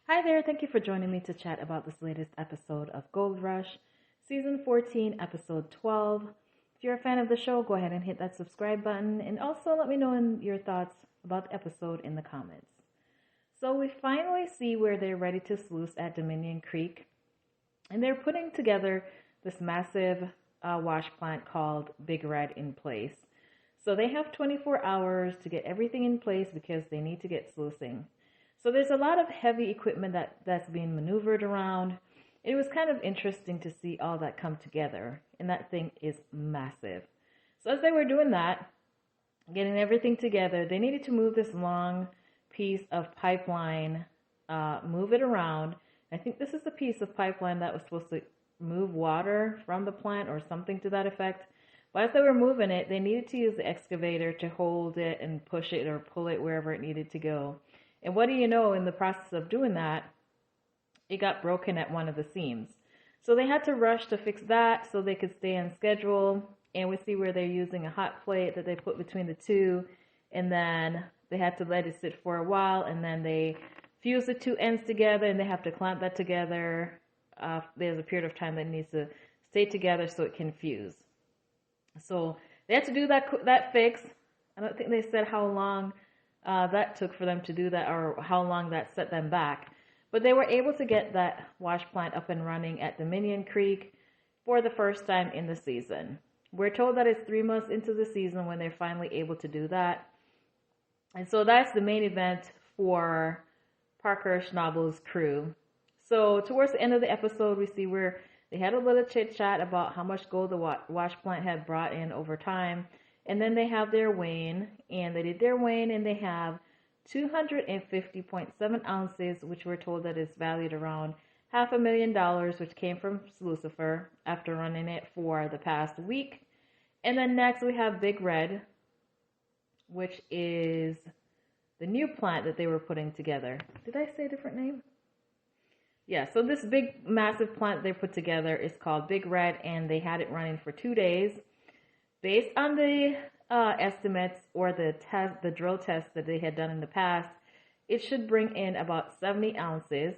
Hi there, thank you for joining me to chat about this latest episode of Gold Rush, Season 14, Episode 12. If you're a fan of the show, go ahead and hit that subscribe button and also let me know your thoughts about the episode in the comments. So we finally see where they're ready to sluice at Dominion Creek, and they're putting together this massive wash plant called Big Red in place. So they have 24 hours to get everything in place because they need to get sluicing. So there's a lot of heavy equipment that's being maneuvered around. It was kind of interesting to see all that come together, and that thing is massive. So as they were doing that, getting everything together, they needed to move this long piece of pipeline, move it around. I think this is the piece of pipeline that was supposed to move water from the plant or something to that effect. But as they were moving it, they needed to use the excavator to hold it and push it or pull it wherever it needed to go. And what do you know, in the process of doing that, it got broken at one of the seams. So they had to rush to fix that so they could stay on schedule. And we see where they're using a hot plate that they put between the two. And then they had to let it sit for a while. And then they fuse the two ends together and they have to clamp that together. There's a period of time that needs to stay together so it can fuse. So they had to do that fix. I don't think they said how long that took for them to do that or how long that set them back. But they were able to get that wash plant up and running at Dominion Creek for the first time in the season. We're told that it's 3 months into the season when they're finally able to do that. And so that's the main event for Parker Schnabel's crew. So towards the end of the episode, we see where they had a little chit chat about how much gold the wash plant had brought in over time. And then they have their weighing, and they did their weighing, and they have 250.7 ounces, which we're told that is valued around $500,000, which came from Lucifer after running it for the past week. And then next we have Big Red, which is the new plant that they were putting together. Did I say a different name? Yeah, so this big, massive plant they put together is called Big Red, and they had it running for 2 days. Based on the estimates or the drill tests that they had done in the past, it should bring in about 70 ounces.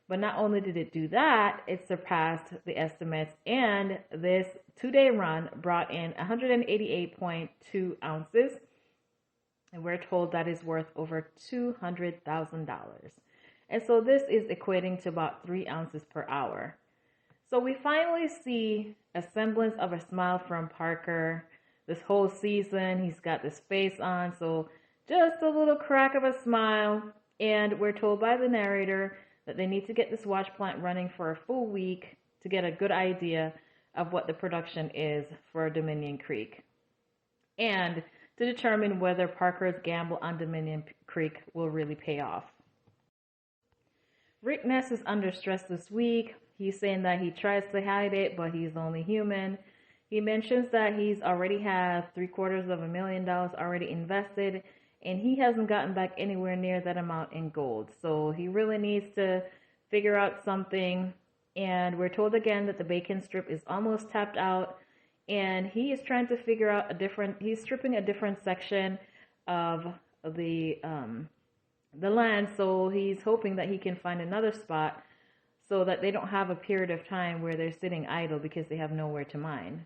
But not only did it do that, it surpassed the estimates, and this 2-day run brought in 188.2 ounces. And we're told that is worth over $200,000. And so this is equating to about 3 ounces per hour. So we finally see a semblance of a smile from Parker this whole season. He's got this face on, so just a little crack of a smile. And we're told by the narrator that they need to get this wash plant running for a full week to get a good idea of what the production is for Dominion Creek, and to determine whether Parker's gamble on Dominion Creek will really pay off. Ness is under stress this week. He's saying that he tries to hide it, but he's only human. He mentions that he's already had $750,000 already invested, and he hasn't gotten back anywhere near that amount in gold. So he really needs to figure out something. And we're told again that the bacon strip is almost tapped out, and he is trying to figure out he's stripping a different section of the land. So he's hoping that he can find another spot so that they don't have a period of time where they're sitting idle because they have nowhere to mine.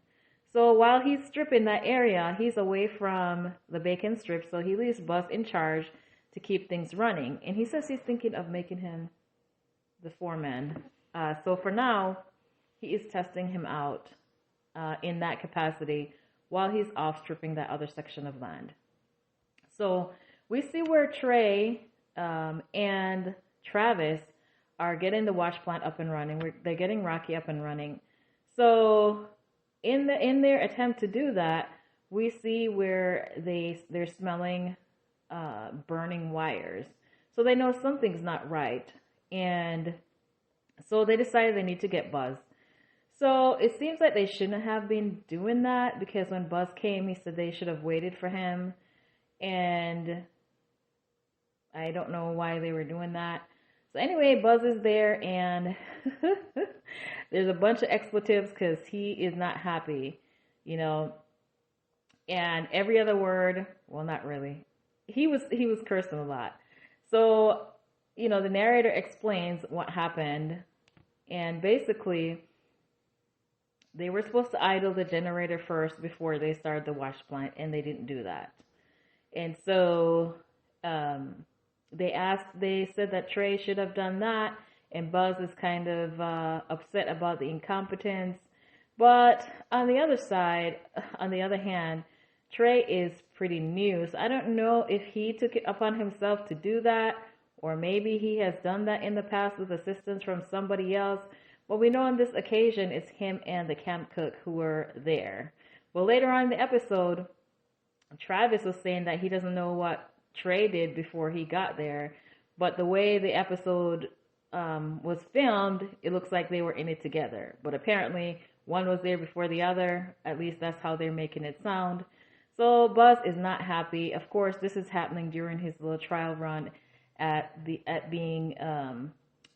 So while he's stripping that area, he's away from the bacon strip, so he leaves Buzz in charge to keep things running. And he says he's thinking of making him the foreman. So for now, he is testing him out in that capacity while he's off stripping that other section of land. So we see where Trey and Travis are getting the wash plant up and running. They're getting Rocky up and running. So in their attempt to do that, we see where they're smelling burning wires. So they know something's not right. And so they decided they need to get Buzz. So it seems like they shouldn't have been doing that, because when Buzz came, he said they should have waited for him. And I don't know why they were doing that. So anyway, Buzz is there, and there's a bunch of expletives because he is not happy, and every other word, well, not really. He was cursing a lot. So, the narrator explains what happened, and basically they were supposed to idle the generator first before they started the wash plant, and they didn't do that. And so they said that Trey should have done that, and Buzz is kind of upset about the incompetence. But on the other hand, Trey is pretty new, so I don't know if he took it upon himself to do that, or maybe he has done that in the past with assistance from somebody else. But we know on this occasion it's him and the camp cook who were there. Well, later on in the episode, Travis was saying that he doesn't know what Trey did before he got there, but the way the episode was filmed, it looks like they were in it together. But apparently one was there before the other. At least that's how they're making it sound. So Buzz is not happy. Of course, this is happening during his little trial run at being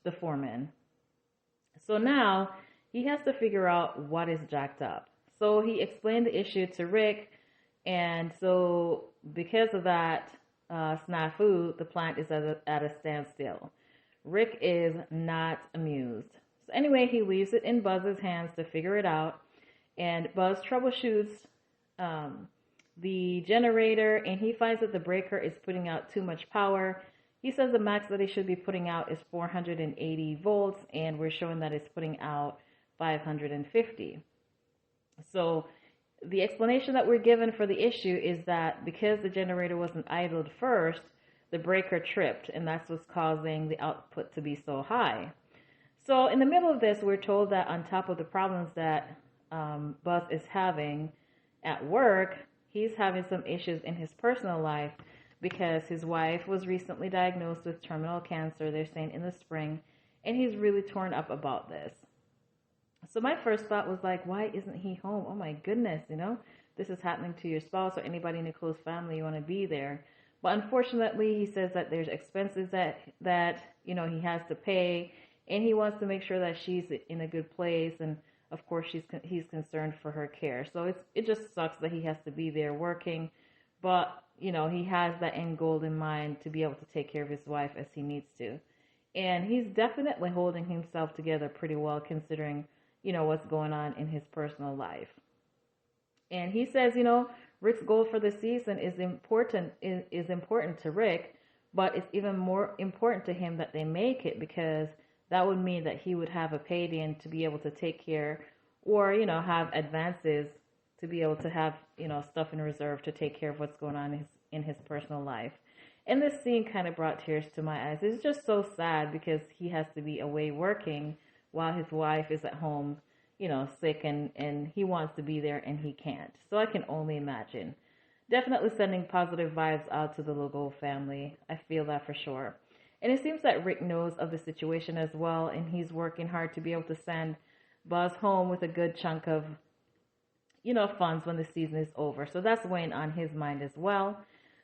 the foreman. So now he has to figure out what is jacked up. So he explained the issue to Rick, and so because of that snafu, the plant is at a standstill. Rick is not amused. So anyway, he leaves it in Buzz's hands to figure it out, and Buzz troubleshoots the generator, and he finds that the breaker is putting out too much power. He says the max that it should be putting out is 480 volts, and we're showing that it's putting out 550. So the explanation that we're given for the issue is that because the generator wasn't idled first, the breaker tripped, and that's what's causing the output to be so high. So in the middle of this, we're told that on top of the problems that Buzz is having at work, he's having some issues in his personal life because his wife was recently diagnosed with terminal cancer, they're saying in the spring, and he's really torn up about this. So my first thought was like, why isn't he home? Oh my goodness, this is happening to your spouse or anybody in a close family, you want to be there. But unfortunately, he says that there's expenses that he has to pay, and he wants to make sure that she's in a good place, and of course he's concerned for her care. So it just sucks that he has to be there working, but he has that end goal in mind to be able to take care of his wife as he needs to. And he's definitely holding himself together pretty well considering, what's going on in his personal life. And he says, Rick's goal for the season is important to Rick, but it's even more important to him that they make it, because that would mean that he would have a payday and to be able to take care or, have advances to be able to have, stuff in reserve to take care of what's going on in his personal life. And this scene kind of brought tears to my eyes. It's just so sad because he has to be away working while his wife is at home, sick, and he wants to be there and he can't. So I can only imagine. Definitely sending positive vibes out to the Lugo family. I feel that for sure. And it seems that Rick knows of the situation as well, and he's working hard to be able to send Buzz home with a good chunk of, funds when the season is over. So that's weighing on his mind as well.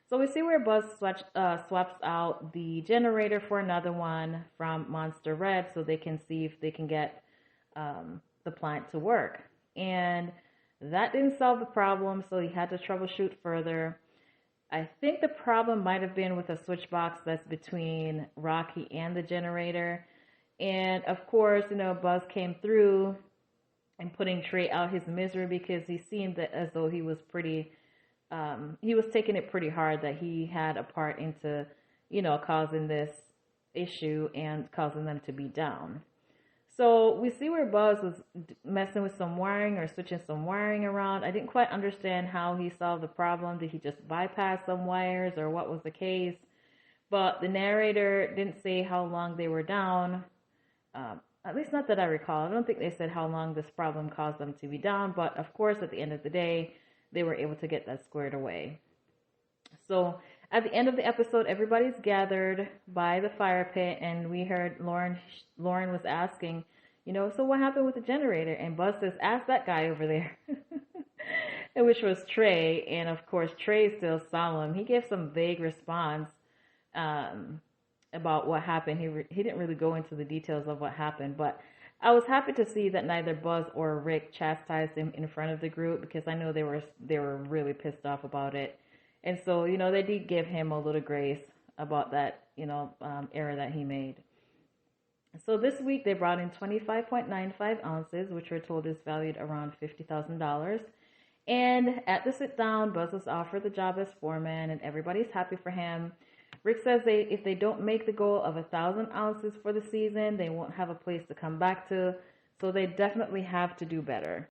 So we see where Buzz swaps out the generator for another one from Monster Red so they can see if they can get the plant to work. And that didn't solve the problem, so he had to troubleshoot further. I think the problem might have been with a switch box that's between Rocky and the generator. And of course, Buzz came through and putting Trey out his misery because he seemed as though he was he was taking it pretty hard that he had a part into, causing this issue and causing them to be down. So we see where Buzz was messing with some wiring or switching some wiring around. I didn't quite understand how he solved the problem. Did he just bypass some wires or what was the case? But the narrator didn't say how long they were down. At least not that I recall. I don't think they said how long this problem caused them to be down. But of course, at the end of the day, they were able to get that squared away. So at the end of the episode, everybody's gathered by the fire pit, and we heard Lauren was asking, so what happened with the generator? And Buzz says, ask that guy over there, which was Trey. And of course, Trey's still solemn. He gave some vague response about what happened. He didn't really go into the details of what happened, but I was happy to see that neither Buzz or Rick chastised him in front of the group, because I know they were really pissed off about it. And so, they did give him a little grace about that, error that he made. So this week they brought in 25.95 ounces, which we're told is valued around $50,000. And at the sit down, Buzz was offered the job as foreman, and everybody's happy for him. Rick says if they don't make the goal of 1,000 ounces for the season, they won't have a place to come back to. So they definitely have to do better.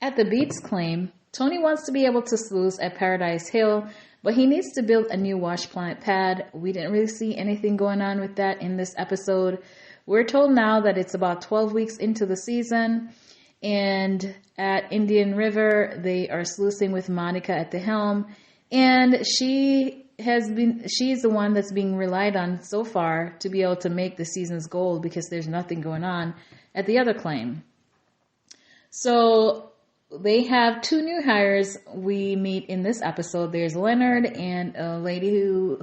At the Beets claim, Tony wants to be able to sluice at Paradise Hill, but he needs to build a new wash plant pad. We didn't really see anything going on with that in this episode. We're told now that it's about 12 weeks into the season, and at Indian River, they are sluicing with Monica at the helm, and she's the one that's being relied on so far to be able to make the season's goal because there's nothing going on at the other claim. So they have two new hires we meet in this episode. There's Leonard and a lady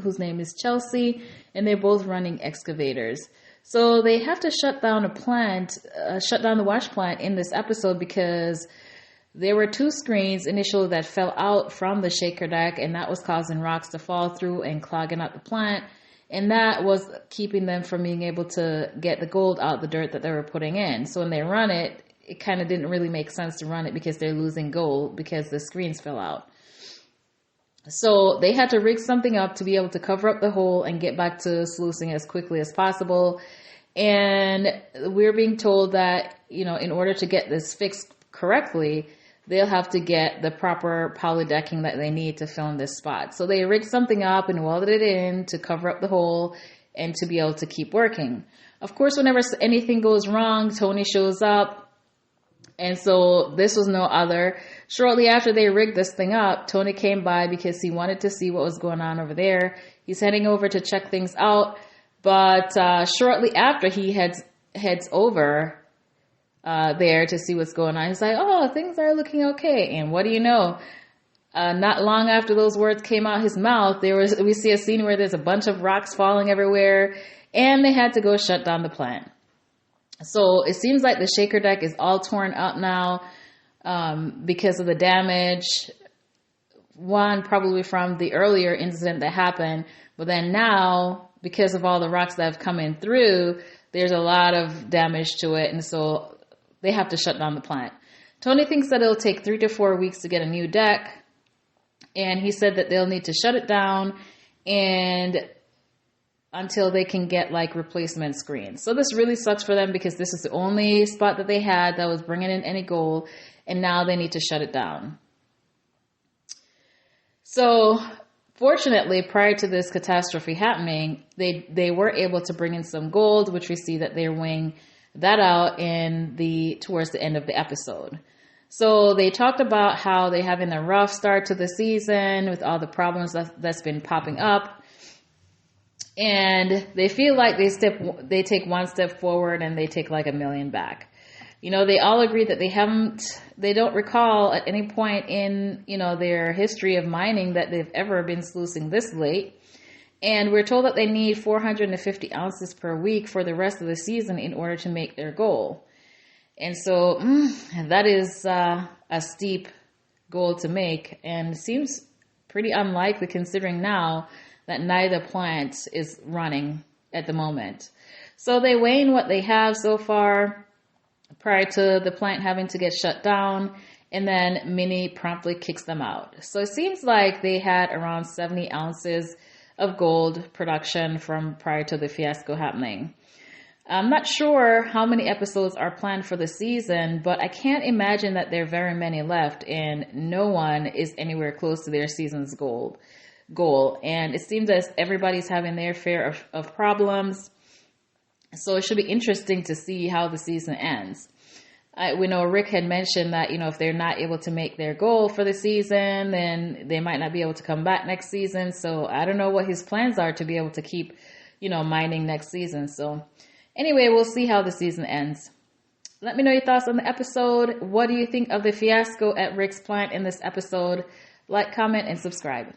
whose name is Chelsea, and they're both running excavators. So they have to shut down the wash plant in this episode because there were two screens initially that fell out from the shaker deck, and that was causing rocks to fall through and clogging up the plant. And that was keeping them from being able to get the gold out the dirt that they were putting in. So when they run it, it kind of didn't really make sense to run it because they're losing gold because the screens fell out. So they had to rig something up to be able to cover up the hole and get back to sluicing as quickly as possible. And we're being told that, in order to get this fixed correctly, they'll have to get the proper polydecking that they need to fill in this spot. So they rigged something up and welded it in to cover up the hole and to be able to keep working. Of course, whenever anything goes wrong, Tony shows up. And so this was no other. Shortly after they rigged this thing up, Tony came by because he wanted to see what was going on over there. He's heading over to check things out. But shortly after he heads over there to see what's going on, he's like, oh, things are looking okay. And what do you know? Not long after those words came out his mouth, we see a scene where there's a bunch of rocks falling everywhere, and they had to go shut down the plant. So it seems like the shaker deck is all torn up now because of the damage. One, probably from the earlier incident that happened, but then now, because of all the rocks that have come in through, there's a lot of damage to it, and so they have to shut down the plant. Tony thinks that it'll take 3 to 4 weeks to get a new deck, and he said that they'll need to shut it down and until they can get replacement screens. So this really sucks for them because this is the only spot that they had that was bringing in any gold, and now they need to shut it down. So fortunately, prior to this catastrophe happening, they were able to bring in some gold, which we see that they're weighing that out towards the end of the episode. So they talked about how they're having a rough start to the season with all the problems that's been popping up. And they feel like they take one step forward and they take $1 million back. They all agree that they don't recall at any point in, their history of mining that they've ever been sluicing this late. And we're told that they need 450 ounces per week for the rest of the season in order to make their goal. And so that is a steep goal to make, and seems pretty unlikely considering now that neither plant is running at the moment. So they weigh in what they have so far prior to the plant having to get shut down, and then Minnie promptly kicks them out. So it seems like they had around 70 ounces of gold production from prior to the fiasco happening. I'm not sure how many episodes are planned for the season, but I can't imagine that there are very many left, and no one is anywhere close to their season's goal. And it seems as everybody's having their share of problems. So it should be interesting to see how the season ends. We know Rick had mentioned that, if they're not able to make their goal for the season, then they might not be able to come back next season. So I don't know what his plans are to be able to keep, mining next season. So anyway, we'll see how the season ends. Let me know your thoughts on the episode. What do you think of the fiasco at Rick's plant in this episode? Like, comment, and subscribe.